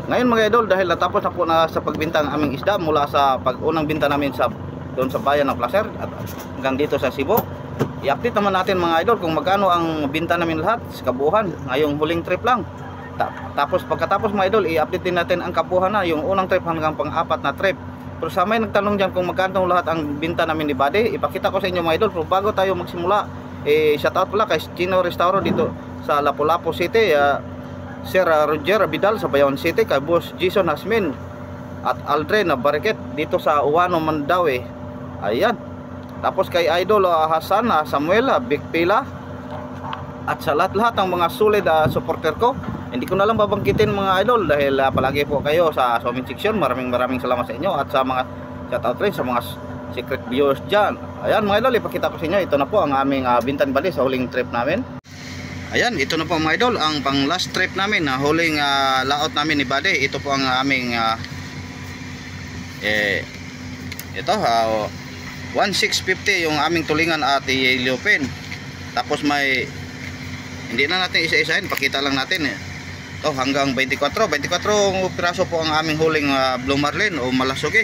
Ngayon mga idol, dahil natapos na po na sa pagbinta ng aming isda mula sa pag-unang binta namin sa doon sa bayan ng Placer at hanggang dito sa Cebu, i-update naman natin mga idol kung magkano ang binta namin lahat sa kabuuan ngayong huling trip lang. Tapos pagkatapos mga idol, i-update din natin ang kabuuan na yung unang trip hanggang pang-apat na trip. Pero sa may nagtanong dyan kung magkano lahat ang binta namin ni Buddy, ipakita ko sa inyo mga idol. Pero bago tayo magsimula, shoutout pala kay Chino Restauro dito sa Lapu-Lapu City, Sir Roger Vidal sa Bayawan City, kay Boss Jason Hasmin at Aldrin Bariket dito sa Uwano, Mandawi. Ayan. Tapos kay Idol Hasan Samuel Bigpila at sa lahat-lahat ng mga solid supporter ko. Hindi ko na lang babangkitin mga idol dahil palagi po kayo sa comment section. Maraming salamat sa inyo at sa mga shoutout rin sa mga secret viewers dyan. Ayan mga idol, ipakita ko sa inyo. Ito na po ang aming Bintan Bali sa huling trip namin. Ayan, ito na po mga idol, ang pang last trip namin na huling layout namin ni Buddy. Ito po ang aming ito 1650 yung aming tulingan at ilupin. Tapos may hindi na natin isa-isahin, pakita lang natin ito hanggang 24 piraso po ang aming huling blue marlin o malasugi.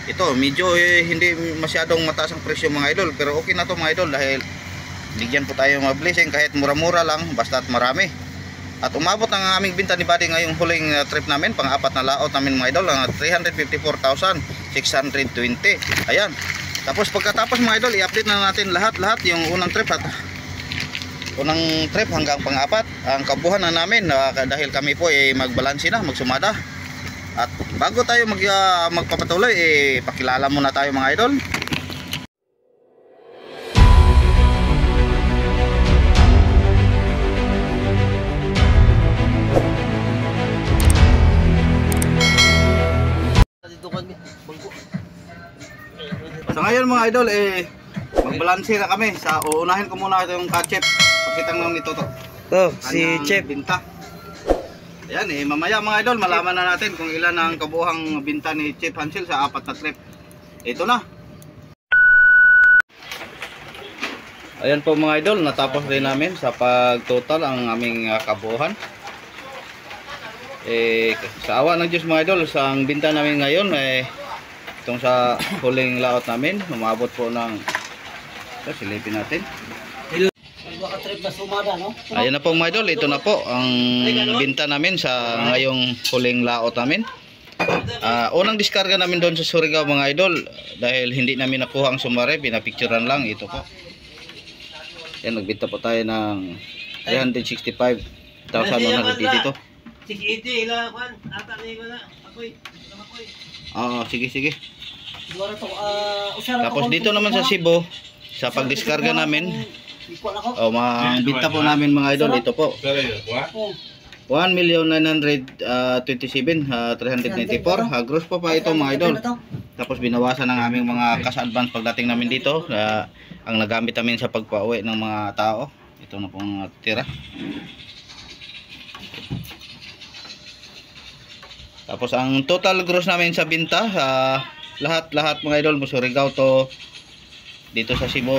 Ito medyo hindi masyadong mataas ang presyo mga idol, pero okay na to mga idol dahil bigyan po tayo mga blessing kahit mura-mura lang basta at marami. At umabot ang aming binta ni Buddy ngayong huling trip namin, pang-apat na layout namin mga idol, ang 354,620. Ayan. Tapos pagkatapos mga idol, i-update na natin lahat yung unang trip at unang trip hanggang pang-apat ang kabuuan na namin dahil kami po magbalanse na, magsumada. At bago tayo magpapatuloy, pakilala muna tayo mga idol. So ngayon mga idol, magbalanse na kami. Uunahin ko muna yung ka-chef. Pakitang lang nito to. Si Chef Binta. Ayan mamaya mga idol, malaman na natin kung ilan ang kabuuang binta ni Chef Hansel sa apat na trip. Ito na. Ayan po mga idol, natapos rin namin sa pag-total ang aming kabuuan. Sa awa ng Diyos mga idol, sa ang binta namin ngayon itong sa huling layout namin, umabot po ng silipin natin. Ayun na po mga idol, ito na po ang binta namin sa ngayong huling layout namin. Unang diskarga namin doon sa Surigao mga idol dahil hindi namin nakuha ang sumari, pinapicturean lang. Ito po. Yan, nagbinta po tayo ng 365,100 dito. 680 ila kan ata ni ko na ako'y. Sige. Tapos dito naman sa Cebu, sa pagdiskarga namin, binta po namin mga idol, ito po 1,927,394 gross po pa ito mga idol. Tapos binawasan ng aming mga cash advance pagdating namin dito, ang nagamit namin sa pagpauwi ng mga tao. Ito na pong tira. Tapos ang total gross namin sa binta, lahat mga idol, Surigao to dito sa Cebu,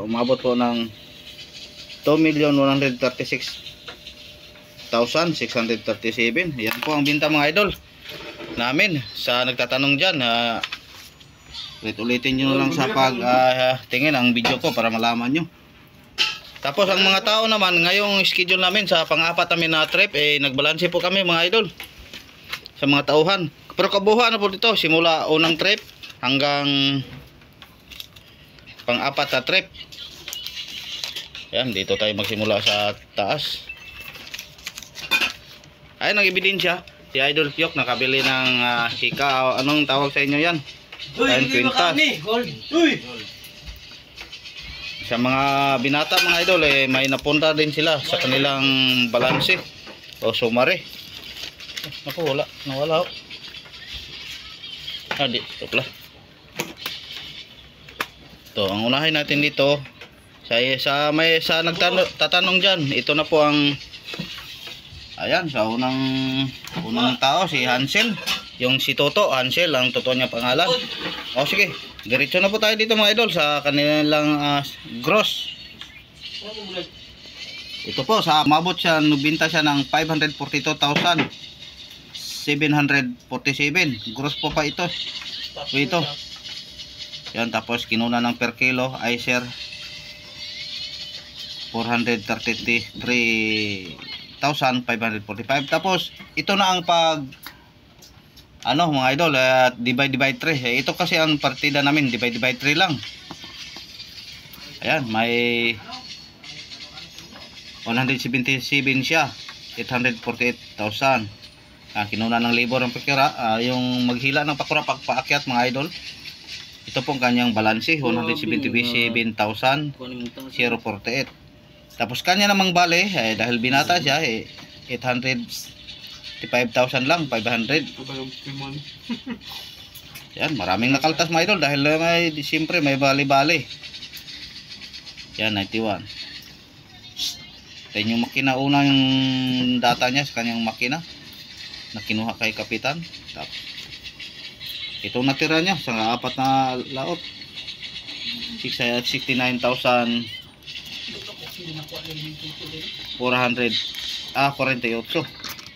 umabot po ng 2,136,637. Yan po ang binta mga idol namin. Sa nagtatanong dyan, ulitin nyo lang sa pagtingin ang video ko para malaman nyo. Tapos ang mga tao naman, ngayong schedule namin sa pang-apat namin na trip, nagbalanse po kami mga idol sa mga tauhan. Pero kabuuan na po dito, simula unang trip hanggang pang-apat na trip. Yan, dito tayo magsimula sa taas. Ayun ang ebidensya, si Idol Pyok nakabili ng hika, anong tawag sa inyo yan? Ayun, kwintas. Sa mga binata mga idol, may napunta din sila sa kanilang balanse o sumari. Naku, nawala. Ito pala. Ito, ang unahin natin dito sa nagtatanong diyan, ito na po ang ayan, sa unang tao si Hansel, yung si Toto Hansel ang totoo niya pangalan. Sige, diretso na po tayo dito mga idol sa kanilang gross. Ito po, sa mabot siya, nubinta siya ng 542,000 747. Gross po pa ito. Ito. Yan, tapos kinuna ng per kilo, Icer 433,545. Tapos ito na ang pag mga idol, divide by 3. Ito kasi ang partida namin, divide by 3 lang. Ayan, may 177 siya, 848,000. Kinuna ng labor ang pakura, yung maghila ng pakura pagpaakyat mga idol. Ito pong kanyang balanse, 177,000, 048. Tapos kanya namang bale, dahil binata siya, 855,000 lang, 500. Yan, maraming nakaltas mga idol dahil siyempre may bali-bali. Yan, 91. Yan yung makina, unang data niya sa kanyang makina na kinuha kay Kapitan. Tapos itong natira niya sa apat na laot, 69,400,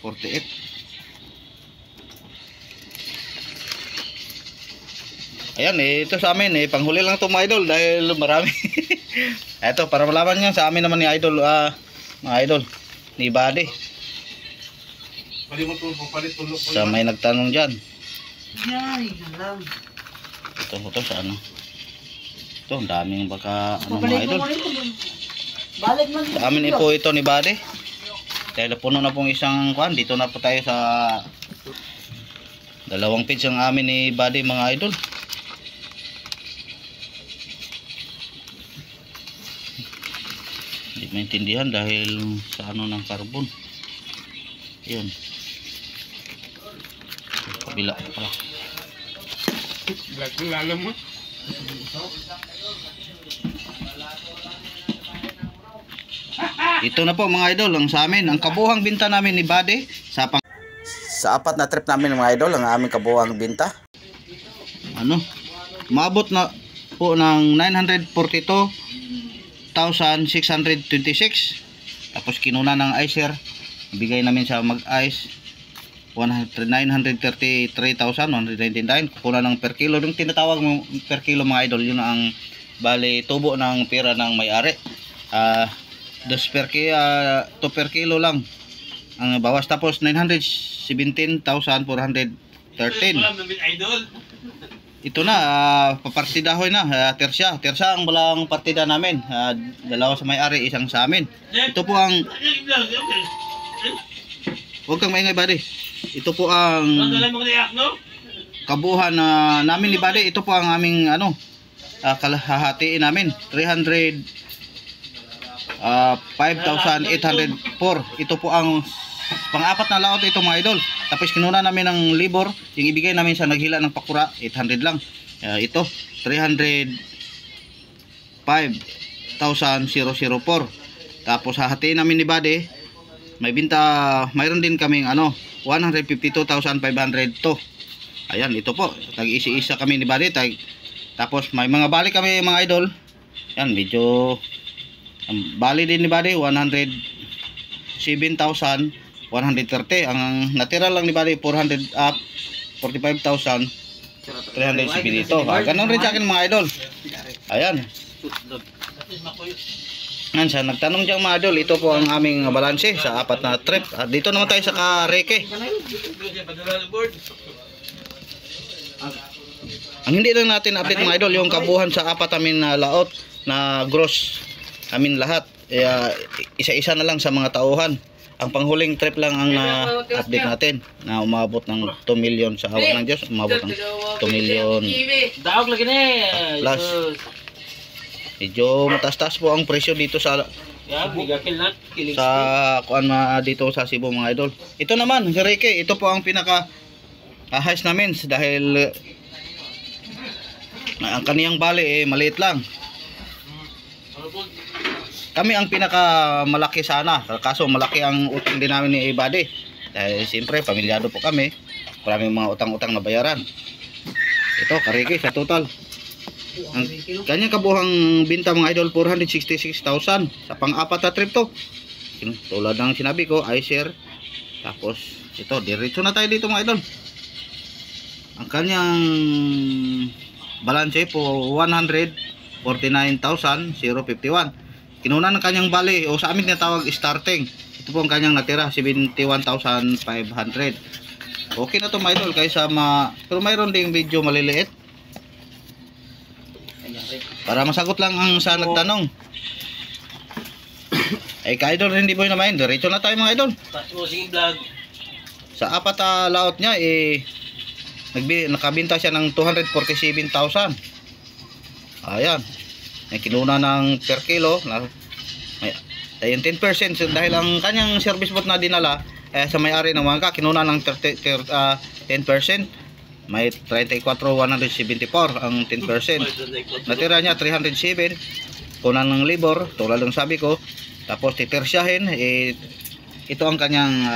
48. Ayan, ito sa amin, panghuli lang ito mga idol dahil marami. Ito, para malaman nyo, sa amin naman ni idol, mga idol, ni Buddy. Sa may nagtanong dyan. Ito sa ano. Ito, ang daming baka mga idol. Sa amin po ito ni Buddy. Dahil puno na pong isang kuhan. Dito na po tayo sa 2 page ang amin ni Buddy mga idol. Hindi maintindihan dahil sa ano ng carbon. Yun. Kabila pala. Lalo mo. Ito na po mga idol ang sa amin, ang kabuhang binta namin ni Buddy sa apat na trip namin mga idol, ang aming kabuhang binta. Maabot na po ng 942,626. Tapos kinuna ng Icer, bigay namin sa mag-ice 933,199. Kukuha ng per kilo. Yung tinatawag mo per kilo mga idol, yun ang bali tubo ng pera ng may-ari. 2 per kilo lang ang bawas. Tapos 917,413. Ito na, papartidahoy na, tersa ang balang partida namin. 2 sa may-ari, 1 sa amin. Ito po ang, huwag kang maingay Buddy. Ito po ang kabuhan namin ni Buddy. Ito po ang aming kalahatiin namin, 5,804. Ito po ang pang-apat na laot ito mga idol. Tapos kinuna namin ng libor, yung ibigay namin sa naghila ng pakura, 800 lang. Ito 305,004. Tapos hahatiin namin ni Buddy, may binta, mayroon din kaming 152,500 to. Ayan, ito po, tag-isa-isa kami ni Buddy. Tapos may mga bali kami mga idol. Yan, medyo bali din ni Buddy 107,130. Ang natira lang ni Buddy 45,307 dito. Ganun rin sa akin mga idol. Ayan. Yan, sa nagtanong dyan mga idol, ito po ang aming balanse sa apat na trip. At dito naman tayo sa Kareke. Ang hindi lang natin update mga idol, yung kabuhan sa apat namin na laot na gross amin lahat. Isa-isa na lang sa mga tauhan. Ang panghuling trip lang ang update natin na umabot ng 2 million sa awa ng Diyos. Umabot ng 2 million plus. Medyo mataas-taas po ang presyo dito sa dito sa Cebu mga idol. Ito naman, si Ricky, ito po ang pinaka highs namin dahil ang kaniyang bali maliit lang. Kami ang pinaka malaki sana, kaso malaki ang utang din namin ni Buddy. Dahil siyempre pamilyado po kami, maraming mga utang-utang na bayaran. Ito, Kariki sa total. Ang kanyang kabuhang binta mga idol 466,000 sa pang-apat na trip to. Tulad ng sinabi ko, Icer, tapos Ito, diretso na tayo dito mga idol. Ang kanyang balance po 149,051. Kinuna ng kanyang bali o sa amin tinatawag starting. Ito po ang kanyang natira 71,500. Okay na to mga idol kaysa pero mayroon ding video maliliit. Para masagot lang ang sa nagtanong. Ay ka-idol, hindi mo naman. Diretso na tayo mga idol. Musing vlog. Sa apat na laot niya nakabinta siya ng 247,000. Ayan. May kinuna ng per kilo ayun 10% dahil ang kanyang service bot na dinala sa may-ari ng Wangka kinuna ng 10%. May 34,174 ang 10%. Natira niya 307 kunan ng labor tulad ng sabi ko. Tapos titersyahin ito ang kanyang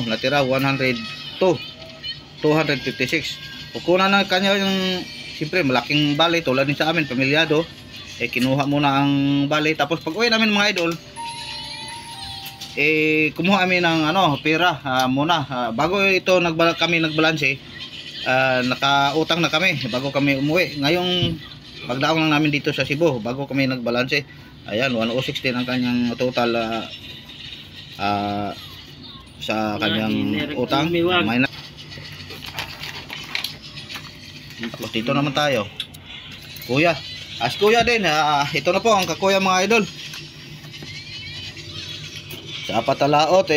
natira 256. Kukunan ng kanya yung siyempre malaking bali tulad din sa amin pamilyado. Kinuha muna ang bali tapos pag uwi namin mga idol kumuha kami ng pera muna bago ito kami nagbalanse. Nakautang na kami bago kami umuwi. Ngayong pagdaong lang namin dito sa Cebu bago kami nagbalanse. Ayan 106 din ang kanyang total sa kanyang utang. Tapos dito naman tayo kuya. Kuya din ito na po ang kakuya mga idol. Sa apat na laot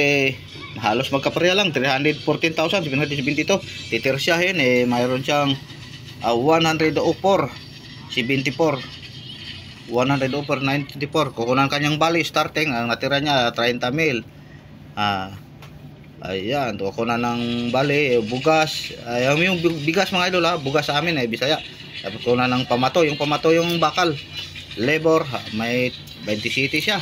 halos magkapareha lang 314,772. Titersyahin mayroon siyang 104 74 104 94. Kukunan kanyang bali starting ang natira niya 30,000. Ayan kukunan ng bali bugas yung bigas mga idol bugas sa amin Bisaya. Tapos kukunan ng pamato yung bakal labor may 20 city siya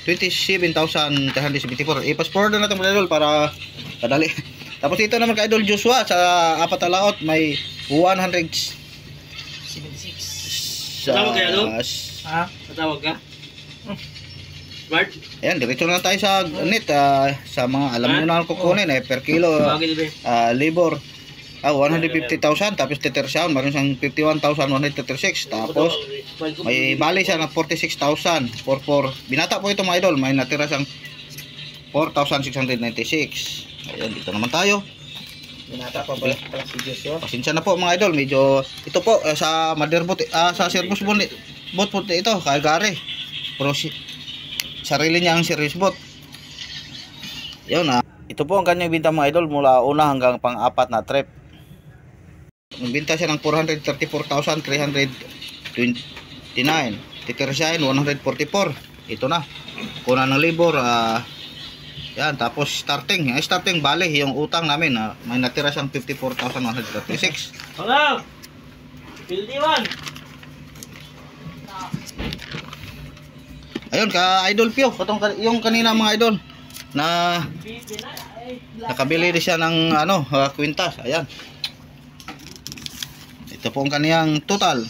27,374. I-passport na natin mga idol para kadali. Tapos ito naman ka idol Joshua sa apat na laot may 176. Tatawag ka idol? Tatawag ka? Smart? Ayan, diretso na tayo sa net sa mga alam mo na kukunin per kilo labor 150,000 tapos titersyahan meron siyang 51,136 tapos may bali siya ng 46,000 binata po ito mga idol may natira siyang 4,696. Ayan dito naman tayo binata pa ba si Joshua. Pasensya na po mga idol medyo ito po sa motherboard sa service bot ito kay Gary pero sarili niya ang service bot. Yun ito po ang kanyang binta mga idol mula una hanggang pang-apat na trip. Nagbinta siya ng 434,329. Titersyahin 144. Ito na. Kuna ng labor yan tapos starting bali yung utang namin may natira siyang 54,136. Hello. Pildiwan. Ayun ka idol Pio yung kanina mga idol na nakabili din siya ng kwintas. Ayan ito po ang kaniyang total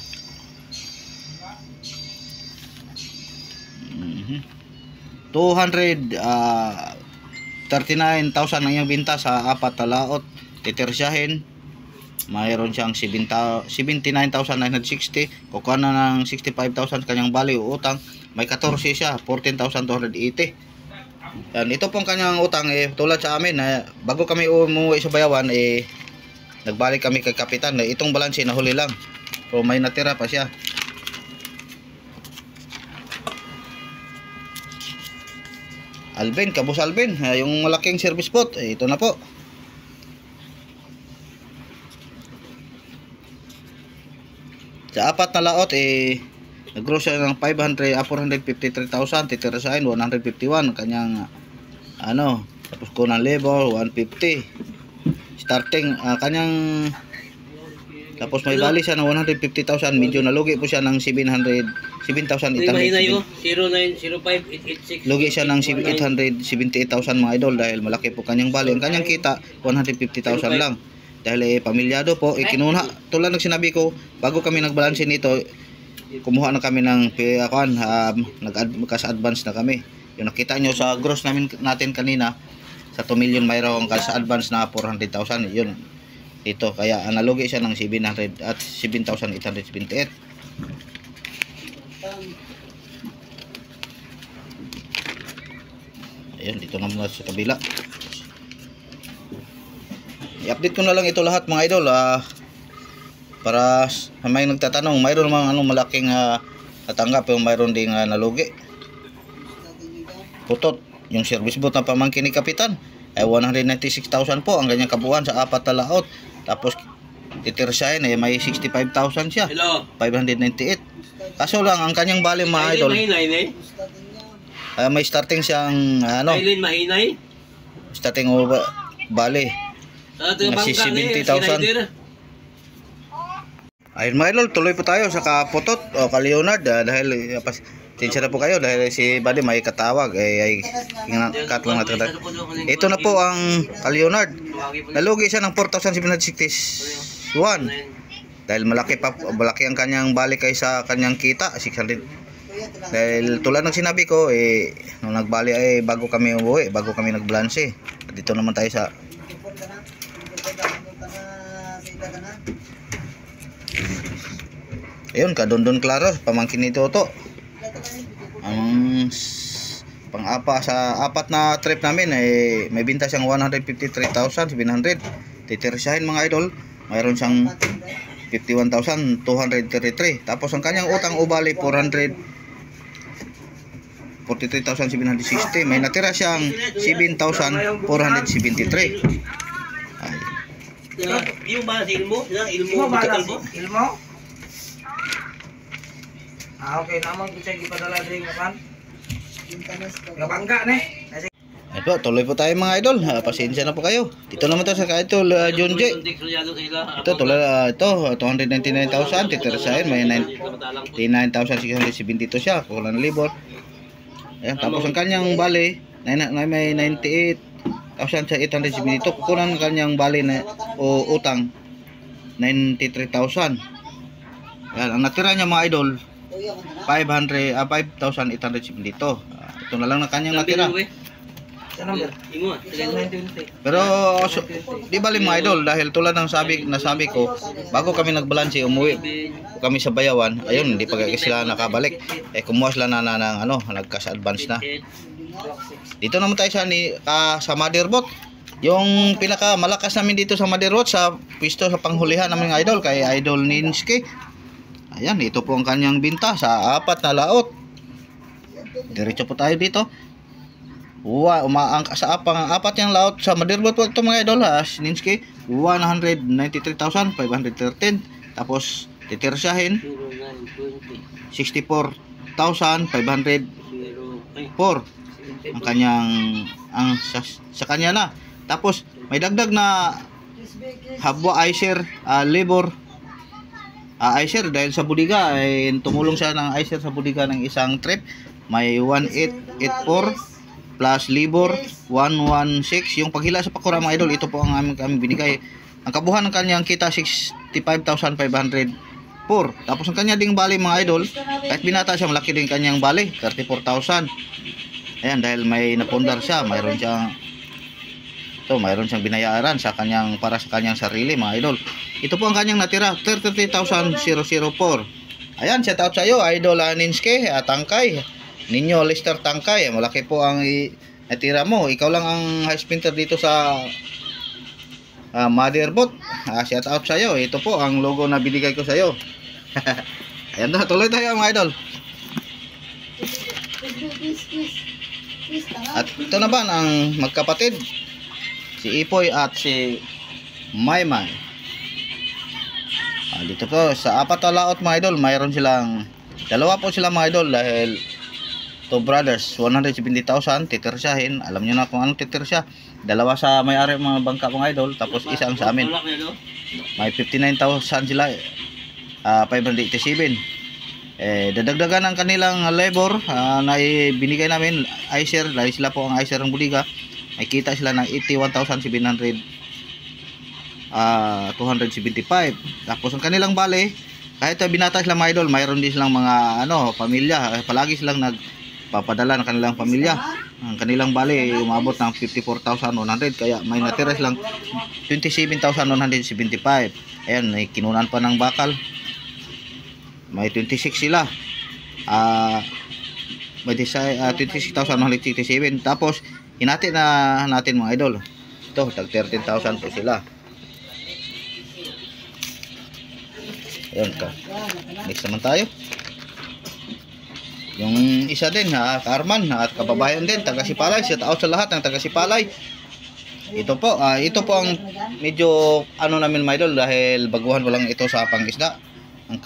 239,000 ang iyang binta sa apat na laot. Titersyahin mayroon siyang 79,960. kukuha na ng 65,000 kanyang bali o utang may 14 siya 14,280. yan ito po ang kanyang utang tulad sa amin bago kami umuwi sa Bayawan nagbalik kami kay kapitan itong balanse na huli lang so may natira pa siya. Alvin, Kabus Alvin yung malaking service bot ito na po. Sa apat na laot nag-gross siya ng 453,000. Titirasain 151 kanyang tapos kunang labor 150 starting kanyang tapos may bali siya ng 150,000 medyo nalugi po siya ng 7,800 0905-886 lugi siya ng 878,000 mga idol dahil malaki po kanyang bali. Ang kanyang kita 150,000 lang dahil pamilyado po kinuna tulad ng sinabi ko bago kami nagbalanse nito kumuha na kami ng nag-advance na kami yung nakita nyo sa gross natin kanina sa 2 million mayroong cash advance na 400,000 yun dito, kaya analogi siya ng 700 at 7,878. Ayun, dito naman sa kabila. I-update ko na lang ito lahat mga idol, para may nagtatanong, mayroon namang malaking natanggap, yung mayroon ding nalugi. Putot, yung service bot na pamangkin ni Kapitan ay 196,000 po ang ganyang kabuuan sa 4 na laot. Tapos titirsahin ay may 65,000 siya. Hello. 598. Kaso lang ang kanyang bali mga idol, Mahinay. may starting siyang Aileen mahinay. starting bali Nasi 70,000. Ayun mga idol, tuloy po tayo sa kaputot o ka-Leonard, dahil tinsya na po kayo dahil si Buddy may katawag ay cut lang natin. Ito na po ang ka-Leonard. Nalugi siya ng 4,761 dahil malaki ang kanyang balik kaysa kanyang kita, 600. Dahil tulad ng sinabi ko, nung nagbali ay bago kami umuwi, bago kami nagblanse. Dito naman tayo sa ayun, kadondon klaro, pamangkin ni Toto. Ang pang-apa sa 4 na trip namin ay may binta siyang 153,700. Titirsahin mga idol, mayroon siyang 51,233. Tapos ang kanyang utang ubali 443,760. May natira siyang 7,473. Ay. Yung ba ilmo? Ilmo kalbo? Ilmo? Okay, naman ko siya ipadala din kapan. Gabangga ne. Ito, tuloy po tayo mga idol. Pasensya na po kayo. Dito naman tayo sa idol John J. Ito, tuloy ito 299,000 titirsahin, may 99,672 siya, kulang na libor. Ayan, tapos ang kanyang bali may 98,872, kukunan ang kanyang bali na o utang 93,000. Ayan, ang natira niya mga idol 5,872. Ito na lang na kanyang natira. Pero di bali mga idol, dahil tulad ng nasabi ko, bago kami nagbalanse umuwi kami sa Bayawan, ayun, hindi pa sila nakabalik. Kumuha sila na nagkas advance na. Dito naman tayo sa Motherboard. Yung pinaka malakas namin dito sa Motherboard, sa pwesto sa panghulihan namin ng idol kay Idol Ninski. Ayan, ito po ang kanyang binta sa 4 na laot. Diretso po tayo dito. Sa 4 yung laot sa Motherboard po ito mga idol, Ninski 193,513. Tapos titirsahin 64,504 ang kanyang sa kanya na. Tapos may dagdag na habwa Icer labor Icer dahil sa budiga ay tumulong siya ng Icer sa budiga ng isang trip. May 1884 plus labor 116. Yung paghila sa pakura mga idol, ito po ang aming binigay. Ang kabuhan ng kanyang kita 65,504. Tapos ang kanya ding bali mga idol, kahit binata siya, malaki din kanyang bali, 34,000. Ayan, dahil may napundar siya, mayroon siyang binayaran sa kanyang para sa kanyang sarili mga idol. Ito po ang kanyang natira, 33,004. Ayan, shout out sa iyo Idol Ninski, Tangkay. Ninyo Lester Tangkay, malaki po ang natira mo. Ikaw lang ang high sprinter dito sa Motherboard. Shout out sa iyo. Ito po ang logo na binigay ko sa iyo. Ayan na, tuloy tayo mga idol. At ito naman ang magkapatid, si Ipoy at si Maymay. Dito po sa 4 na laot mga idol, mayroon silang dalawa po sila mga idol dahil two brothers, 170,000 titirsahin. Alam nyo na kung anong titirsya. Dalawa sa may-ari mga bangka mga idol, tapos isa ang sa amin. May 59,000 sila, 587. Dadagdagan ang kanilang labor na binigay namin Icer, dahil sila po ang Icer ng budiga. May kita sila ng 81,275. Tapos ang kanilang bale, kahit binata sila mga idol, mayroon din silang mga pamilya. Palagi silang nagpapadala ng kanilang pamilya. Ang kanilang bali umabot ng 54,100 kaya may natira lang 27,175. Ayan, may kinunan pa ng bakal. May 26 sila. May 26,167. Tapos hinati na natin mga idol. Ito, tag 13,000 po sila. Ayan ka. Next naman tayo. Yung isa din ha, Carman at kababayan din, taga Sipalay. Shout out sa lahat ng taga Sipalay. Ito po ang medyo ano namin mga idol dahil baguhan ko lang ito sa pangisda. Ang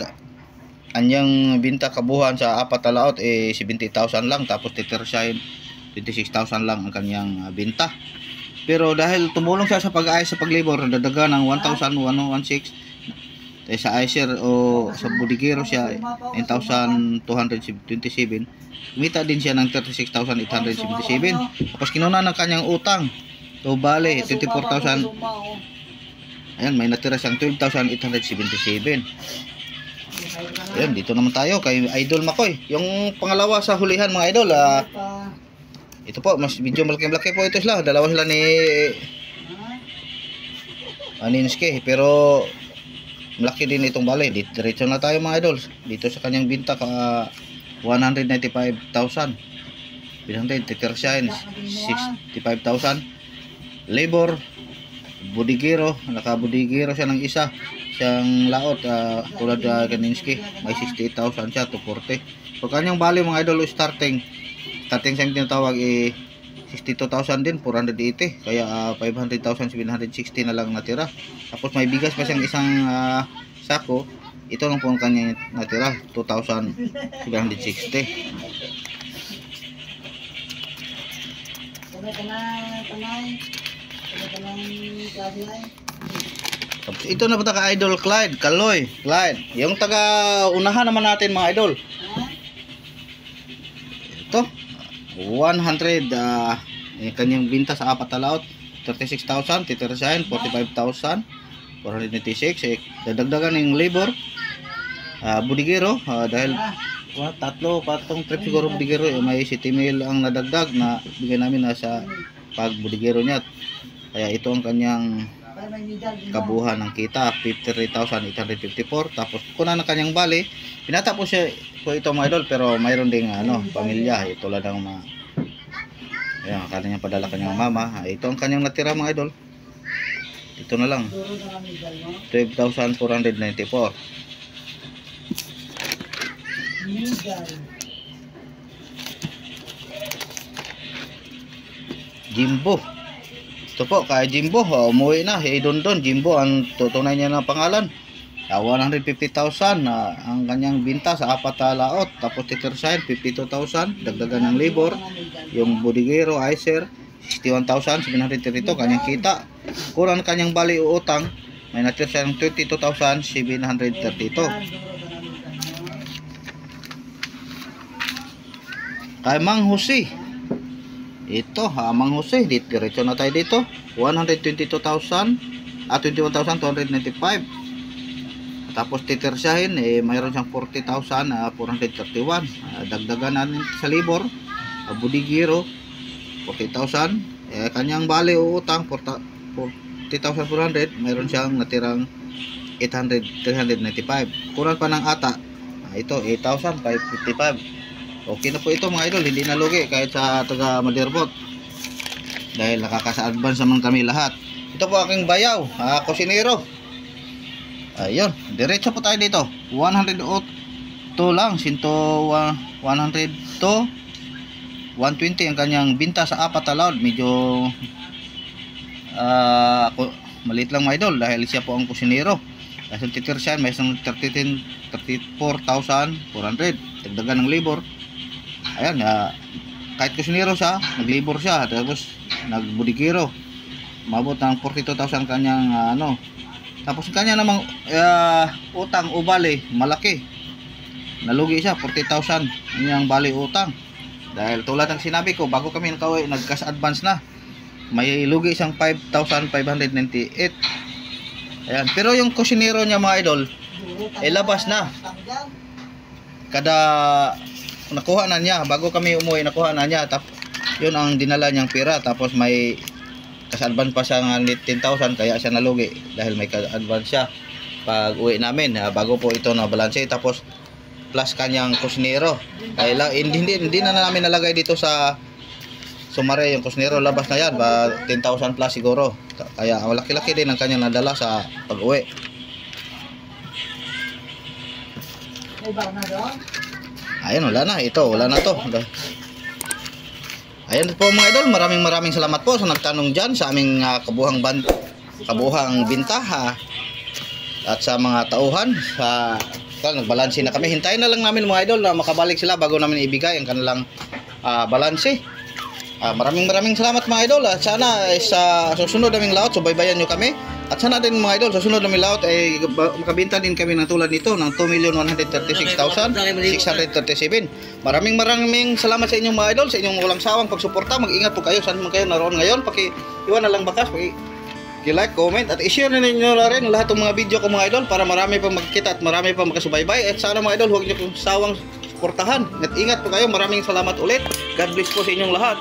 anyang binta kabuhan sa apat na laot 70,000 lang, tapos titirsahin 26,000 lang ang kanyang binta. Pero dahil tumulong siya sa pag-ayos sa paglibor, dadaga ng 1,116. Sa Icer o sa Budigero siya 9,227. Kumita din siya ng 36,877. Tapos kinuna ng kanyang utang. So bale 24,000. Ayan, may natira siyang 12,877. Ayan, dito naman tayo kay Idol Makoy. Yung pangalawa sa hulihan mga idol, ito po, mas medyo malaki-malaki po ito sila. Dalawa sila ni Ninske, pero malaki din itong bali. Diretso na tayo mga idol. Dito sa kanyang binta ka 195,000. Binantay titirsahin 65,000. Labor Budigero, naka-budigero siya ng isa. Siyang laot tulad Kaninski, may 68,000 siya to 40. So kanyang bali mga idol starting sa tinatawag 62,000 din, 480. Kaya 500,760 na lang natira. Tapos may bigas pa siyang isang sako. Ito lang po ang kanya natira, 2,760. Tapos ito na po taga Idol Clyde, Kaloy, Clyde. Yung taga unahan naman natin mga idol. Ito 100 kanyang binta sa apat na laot 36,000, titirsahin 45,000 496. Dadagdagan ng labor Budigero dahil tatlo patong trip siguro Budigero, may 70,000 ang nadagdag na bigay namin sa pag Budigero niya. Kaya ito ang kanyang kabuhan ng kita 53,854. Tapos kuna ng kanyang bali, pinata po siya po ito mga idol, pero mayroon ding pamilya tulad ng mga ayan, kanyang padala kanyang mama. Ito ang kanyang natira mga idol. Ito na lang 12,494. Jimbo. Ito po kay Jimbo, umuwi na. Dondon Jimbo ang tutunay niya ng pangalan. 150,000 ang kanyang binta sa apat na laot. Tapos titirsahin 52,000, dagdagan ng labor. Yung Budigero, Icer 61,732 kanyang kita. Kurang kanyang bali uutang, may natirsa ng 22,732. Kay Mang Jose, ito Mang Jose, diretso na tayo dito. 122,000 21,295. Tapos titirsahin mayroon siyang 40,431. Dagdagan natin sa labor Budigero 40,000. Kanyang bali uutang 40,400. Mayroon siyang natirang 395. Kurang pa ng ata. Ito 8,555. Okay na po ito mga idol, hindi na lugi kahit sa taga Madirbot. Dahil nakaka-advance naman kami lahat. Ito po aking bayaw, kusinero. Ayun, diretso po tayo dito. 102 lang, 100 to 120 ang kanyang binta sa apat na laot. Medyo maliit lang mga idol dahil siya po ang kusinero. Kasi titirsiyan may isang 34,400. Dagdagan ng labor. Ayan, kahit kusinero siya, naglibor siya, tapos nagbudigero. Mabot ng 42,000 kanyang Tapos kanya namang utang o bali malaki. Nalugi siya 40,000 yung bali utang. Dahil tulad ng sinabi ko, bago kami nakauwi, nag-cash advance na. May lugi siyang 5,598. Ayan, pero yung kusinero niya mga idol, labas na. Kada nakuha na niya, bago kami umuwi nakuha na niya. Yun ang dinala niyang pera, tapos may kas-advance pa siya ng 10,000 kaya siya nalugi dahil may kas-advance siya pag uwi namin bago po ito na balanse, tapos plus kanyang kusinero. Kaya hindi na namin nalagay dito sa sumare yung kusinero, labas na yan ba 10,000 plus siguro, kaya malaki-laki din ang kanyang nadala sa pag-uwi. May bag na doon? Ayun, wala na to. Ayan po mga idol, maraming salamat po sa nagtanong dyan sa aming kabuhang binta at sa mga tauhan sa nagbalanse na kami. Hintayin na lang namin mga idol na makabalik sila bago namin ibigay ang kanilang balanse. Maraming salamat mga idol, at sana sa susunod naming laot subaybayan nyo kami, at sana din mga idol sa susunod naming laot ay makabenta din kami ng tulad nito ng 2,136,637. Maraming salamat sa inyong mga idol, sa inyong walang sawang pagsuporta. Mag-ingat po kayo saan man kayo naroon ngayon. Iwan na lang bakas, like, comment at i-share na ninyo na rin lahat ng mga video ko mga idol para marami pang magkita at marami pang makasubaybay. At sana mga idol, huwag niyo pong sawang suportahan. At ingat po kayo. Maraming salamat ulit. God bless po sa inyong lahat.